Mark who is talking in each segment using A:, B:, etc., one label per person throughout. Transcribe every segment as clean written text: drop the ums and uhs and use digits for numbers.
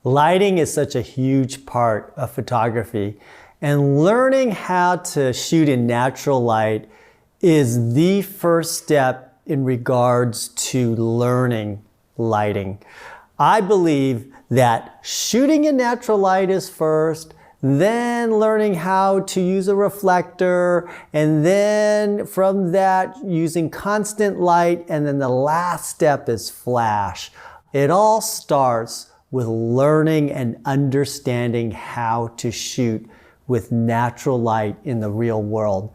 A: Lighting is such a huge part of photography, and learning how to shoot in natural light is the first step in regards to learning lighting. I believe that shooting in natural light is first, then learning how to use a reflector, and then from that using constant light, and then the last step is flash. It all starts with learning and understanding how to shoot with natural light in the real world.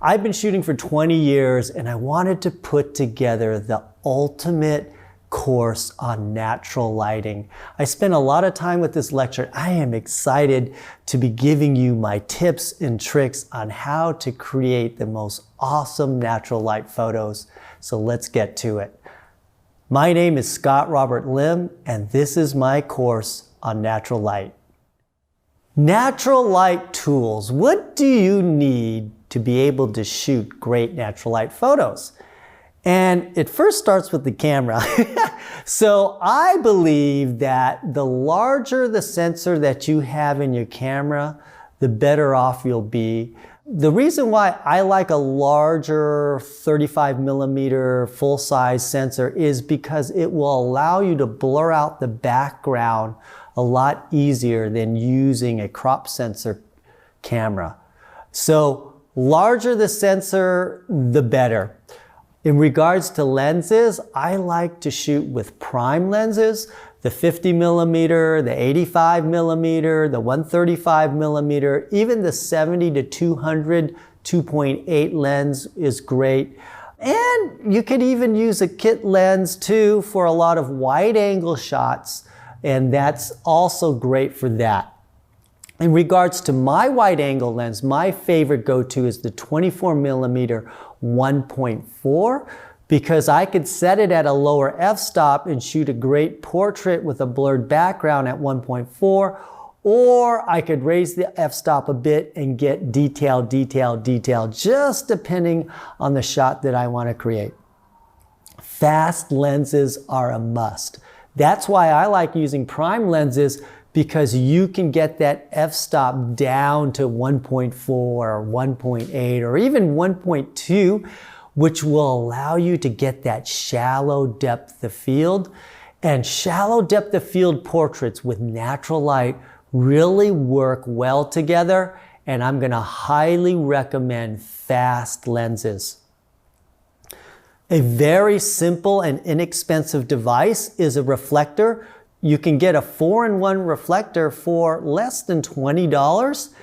A: I've been shooting for 20 years and I wanted to put together the ultimate course on natural lighting. I spent a lot of time with this lecture. I am excited to be giving you my tips and tricks on how to create the most awesome natural light photos. So let's get to it. My name is Scott Robert Lim, and this is my course on natural light. Natural light tools. What do you need to be able to shoot great natural light photos? And it first starts with the camera. So I believe that the larger the sensor that you have in your camera, the better off you'll be. The reason why I like a larger 35 millimeter full-size sensor is because it will allow you to blur out the background a lot easier than using a crop sensor camera. So larger the sensor, the better. In regards to lenses, I like to shoot with prime lenses. The 50 millimeter, the 85 millimeter, the 135 millimeter, even the 70 to 200 2.8 lens is great. And you could even use a kit lens too for a lot of wide angle shots, and that's also great for that. In regards to my wide angle lens, my favorite go-to is the 24 millimeter 1.4. because I could set it at a lower f-stop and shoot a great portrait with a blurred background at 1.4, or I could raise the f-stop a bit and get detail, just depending on the shot that I want to create. Fast lenses are a must. That's why I like using prime lenses, because you can get that f-stop down to 1.4 or 1.8 or even 1.2, which will allow you to get that shallow depth of field. And shallow depth of field portraits with natural light really work well together, and I'm going to highly recommend fast lenses. A very simple and inexpensive device is a reflector. You can get a 4-in-1 reflector for less than $20,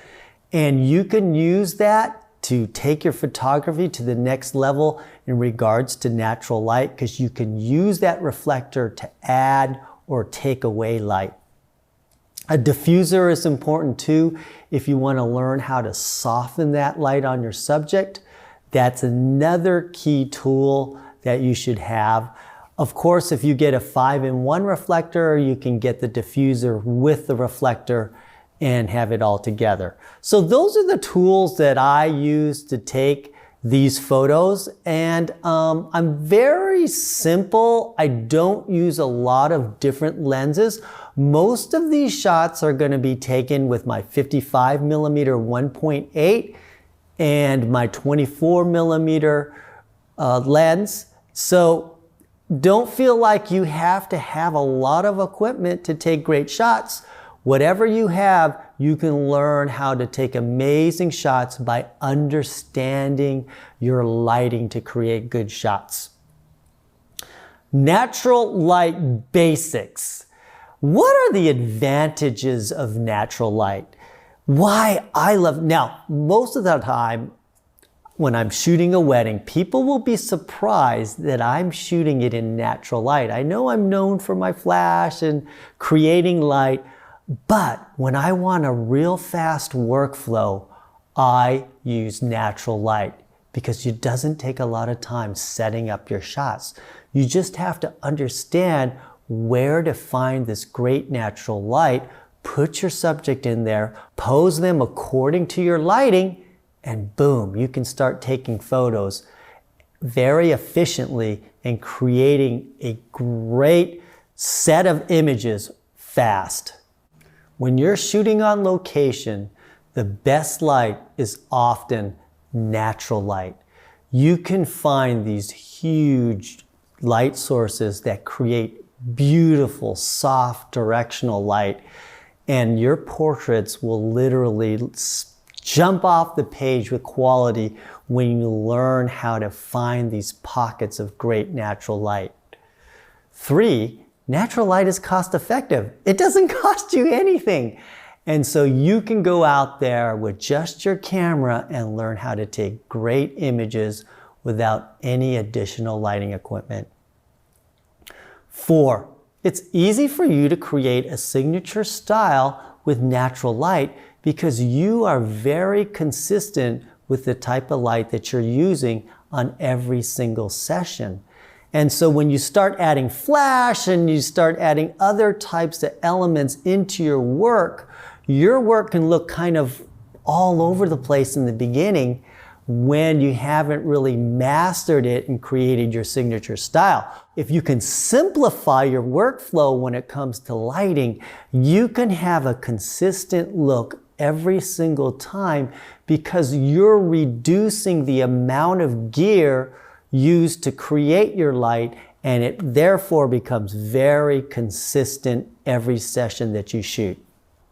A: and you can use that to take your photography to the next level in regards to natural light, because you can use that reflector to add or take away light. A diffuser is important too if you want to learn how to soften that light on your subject. That's another key tool that you should have. Of course, if you get a 5-in-1 reflector, you can get the diffuser with the reflector and have it all together. So those are the tools that I use to take these photos, and I'm very simple. I don't use a lot of different lenses. Most of these shots are going to be taken with my 55 millimeter 1.8 and my 24 millimeter lens. So don't feel like you have to have a lot of equipment to take great shots. Whatever you have, you can learn how to take amazing shots by understanding your lighting to create good shots. Natural light basics. What are the advantages of natural light? Why I love, now, most of the time when I'm shooting a wedding, people will be surprised that I'm shooting it in natural light. I know I'm known for my flash and creating light, but when I want a real fast workflow, I use natural light because it doesn't take a lot of time setting up your shots. You just have to understand where to find this great natural light, put your subject in there, pose them according to your lighting, and boom, you can start taking photos very efficiently and creating a great set of images fast. When you're shooting on location, the best light is often natural light. You can find these huge light sources that create beautiful, soft, directional light, and your portraits will literally jump off the page with quality when you learn how to find these pockets of great natural light. 3, natural light is cost effective. It doesn't cost you anything. And so you can go out there with just your camera and learn how to take great images without any additional lighting equipment. 4, it's easy for you to create a signature style with natural light because you are very consistent with the type of light that you're using on every single session. And so when you start adding flash and you start adding other types of elements into your work can look kind of all over the place in the beginning when you haven't really mastered it and created your signature style. If you can simplify your workflow when it comes to lighting, you can have a consistent look every single time because you're reducing the amount of gear used to create your light, and it therefore becomes very consistent every session that you shoot.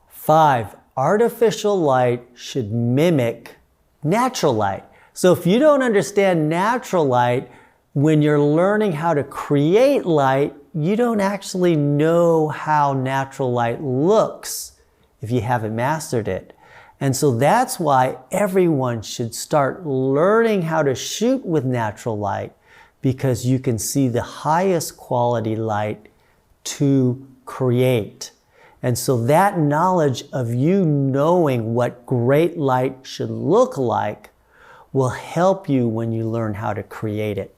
A: 5, artificial light should mimic natural light. So if you don't understand natural light, when you're learning how to create light, you don't actually know how natural light looks if you haven't mastered it. And so that's why everyone should start learning how to shoot with natural light, because you can see the highest quality light to create. And so that knowledge of you knowing what great light should look like will help you when you learn how to create it.